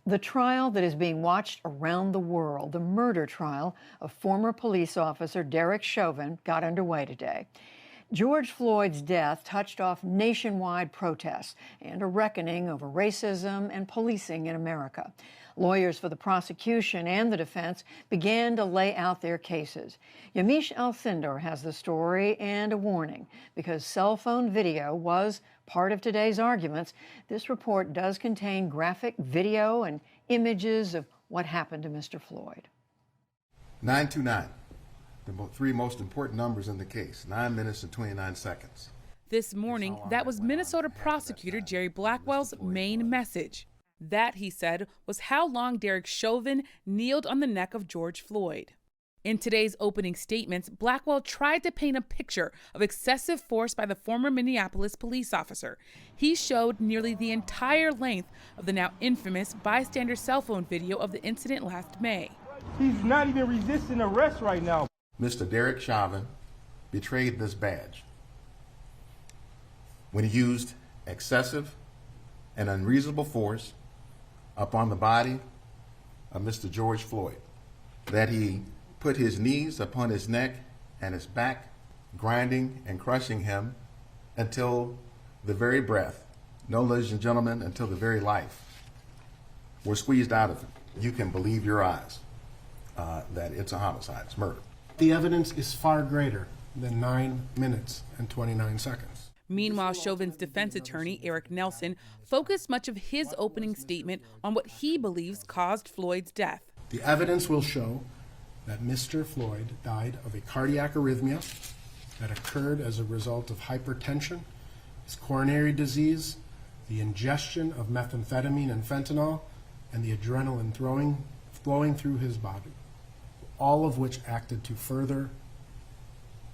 The trial that is being watched around the world, the murder trial of former police officer Derek Chauvin, got underway today. George Floyd's death touched off nationwide protests and a reckoning over racism and policing in America. Lawyers for the prosecution and the defense began to lay out their cases. Yamiche Alcindor has the story and a warning. Because cell phone video was part of today's arguments, this report does contain graphic video and images of what happened to Mr. Floyd. 929. The three most important numbers in the case, 9 minutes and 29 seconds. This morning, that was Minnesota prosecutor Jerry Blackwell's main message. That, he said, was how long Derek Chauvin kneeled on the neck of George Floyd. In today's opening statements, Blackwell tried to paint a picture of excessive force by the former Minneapolis police officer. He showed nearly the entire length of the now infamous bystander cell phone video of the incident last May. He's not even resisting arrest right now. Mr. Derek Chauvin betrayed this badge when he used excessive and unreasonable force upon the body of Mr. George Floyd, that he put his knees upon his neck and his back, grinding and crushing him until the very breath, no, ladies and gentlemen, until the very life were squeezed out of him. You can believe your eyes that it's a homicide, it's murder. The evidence is far greater than 9 minutes and 29 seconds. Meanwhile, Chauvin's defense attorney, Eric Nelson, focused much of his opening statement on what he believes caused Floyd's death. The evidence will show that Mr. Floyd died of a cardiac arrhythmia that occurred as a result of hypertension, his coronary disease, the ingestion of methamphetamine and fentanyl, and the adrenaline flowing through his body, all of which acted to further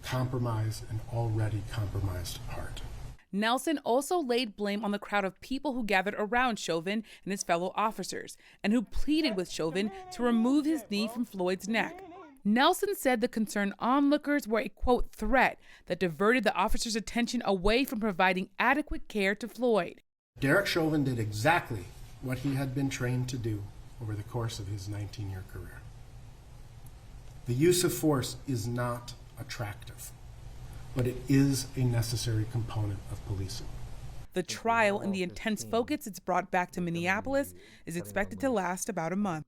compromise an already compromised heart. Nelson also laid blame on the crowd of people who gathered around Chauvin and his fellow officers, and who pleaded with Chauvin to remove his knee from Floyd's neck. Nelson said the concerned onlookers were a, quote, threat that diverted the officers' attention away from providing adequate care to Floyd. Derek Chauvin did exactly what he had been trained to do over the course of his 19-year career. The use of force is not attractive, but it is a necessary component of policing. The trial and the intense focus it's brought back to Minneapolis is expected to last about a month.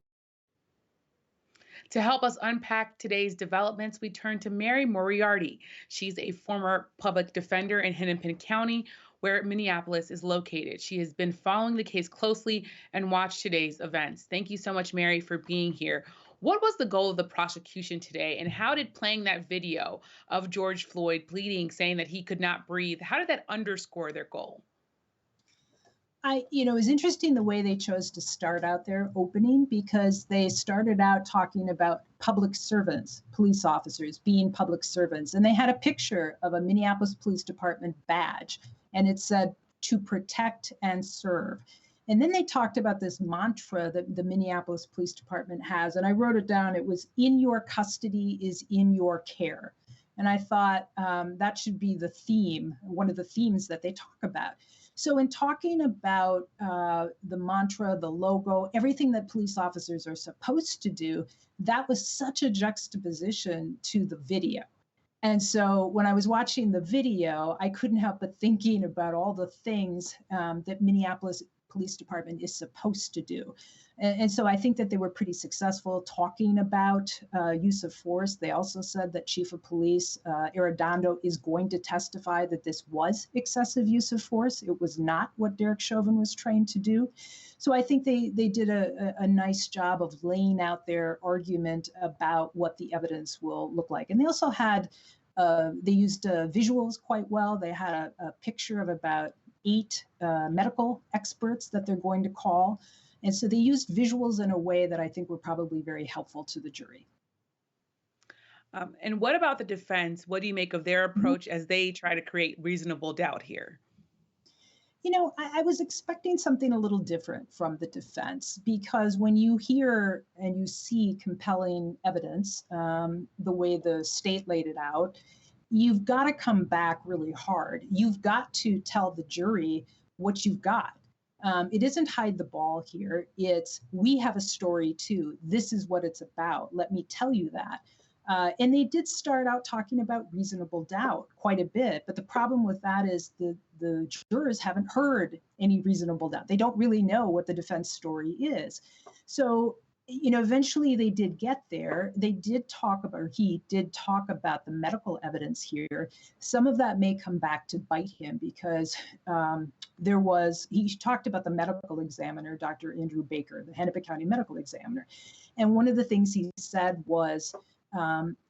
To help us unpack today's developments, we turn to Mary Moriarty. She's a former public defender in Hennepin County, where Minneapolis is located. She has been following the case closely and watched today's events. Thank you so much, Mary, for being here. What was the goal of the prosecution today, and how did playing that video of George Floyd pleading, saying that he could not breathe, how did that underscore their goal? It was interesting the way they chose to start out their opening, because they started out talking about public servants, police officers being public servants. And they had a picture of a Minneapolis Police Department badge, and it said, "To protect and serve." And then they talked about this mantra that the Minneapolis Police Department has. And I wrote it down. It was, "In your custody is in your care." And I thought that should be the theme, one of the themes that they talk about. So in talking about the mantra, the logo, everything that police officers are supposed to do, that was such a juxtaposition to the video. And so when I was watching the video, I couldn't help but thinking about all the things that Minneapolis Police Department is supposed to do. And so I think that they were pretty successful talking about use of force. They also said that Chief of Police Arredondo is going to testify that this was excessive use of force. It was not what Derek Chauvin was trained to do. So I think they did a nice job of laying out their argument about what the evidence will look like. And they also had, they used visuals quite well. They had a picture of about 8 medical experts that they're going to call. And so they used visuals in a way that I think were probably very helpful to the jury. And what about the defense? What do you make of their approach as they try to create reasonable doubt here? I was expecting something a little different from the defense, because when you hear and you see compelling evidence, the way the state laid it out, you've got to come back really hard. You've got to tell the jury what you've got. It isn't hide the ball here. It's we have a story too. This is what it's about. Let me tell you that. And they did start out talking about reasonable doubt quite a bit. But the problem with that is the jurors haven't heard any reasonable doubt. They don't really know what the defense story is. So, eventually they did get there. They did talk about, or he did talk about the medical evidence here. Some of that may come back to bite him because he talked about the medical examiner, Dr. Andrew Baker, the Hennepin County medical examiner. And one of the things he said was,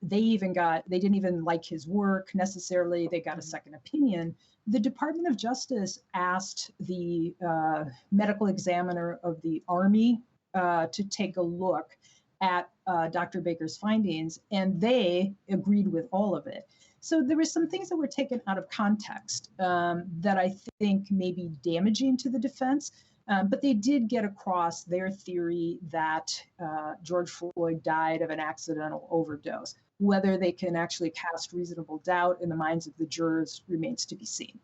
they didn't even like his work necessarily. They got a second opinion. The Department of Justice asked the medical examiner of the Army to take a look at Dr. Baker's findings, and they agreed with all of it. So there were some things that were taken out of context that I think may be damaging to the defense. But they did get across their theory that George Floyd died of an accidental overdose. Whether they can actually cast reasonable doubt in the minds of the jurors remains to be seen.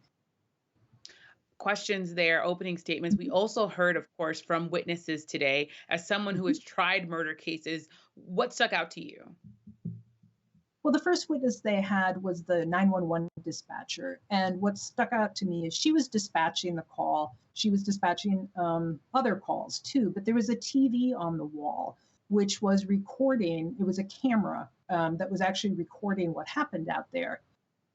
Questions there, opening statements. We also heard, of course, from witnesses today. As someone who has tried murder cases, what stuck out to you? Well, the first witness they had was the 911 dispatcher. And what stuck out to me is she was dispatching the call. She was dispatching other calls too, but there was a TV on the wall, which was recording. It was a camera that was actually recording what happened out there.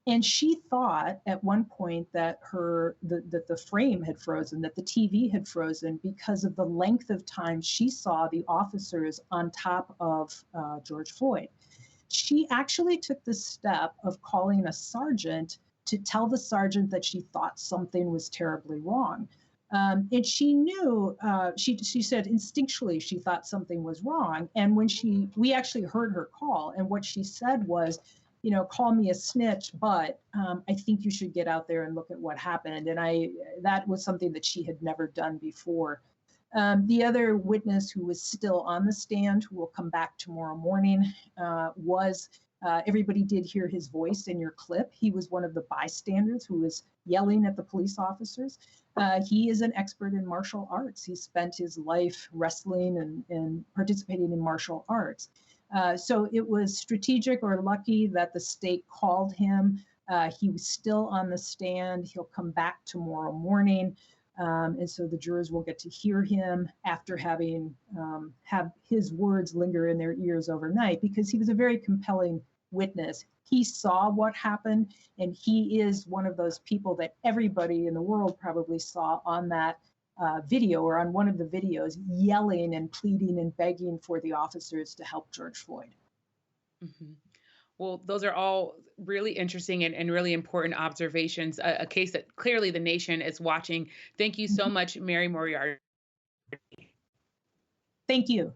And she thought at one point that the frame had frozen, that the TV had frozen because of the length of time she saw the officers on top of George Floyd. She actually took the step of calling a sergeant to tell the sergeant that she thought something was terribly wrong. And she knew, she said instinctually she thought something was wrong. And when we actually heard her call, and what she said was, call me a snitch, but I think you should get out there and look at what happened. And that was something that she had never done before. The other witness who was still on the stand, who will come back tomorrow morning, was everybody did hear his voice in your clip. He was one of the bystanders who was yelling at the police officers. He is an expert in martial arts. He spent his life wrestling and participating in martial arts. So it was strategic or lucky that the state called him. He was still on the stand. He'll come back tomorrow morning. And so the jurors will get to hear him after having have his words linger in their ears overnight, because he was a very compelling witness. He saw what happened, and he is one of those people that everybody in the world probably saw on that video, or on one of the videos, yelling and pleading and begging for the officers to help George Floyd. Mm-hmm. Well, those are all really interesting and really important observations, a case that clearly the nation is watching. Thank you so much, Mary Moriarty. Thank you.